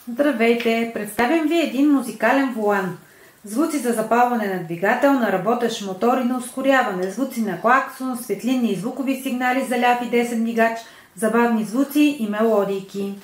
Здравейте! Представям ви един музикален волан. Звуци за запалване на двигател, на работещ мотор и на ускоряване, звуци на клаксон, светлинни и звукови сигнали за ляв и десен мигач, забавни звуци и мелодийки.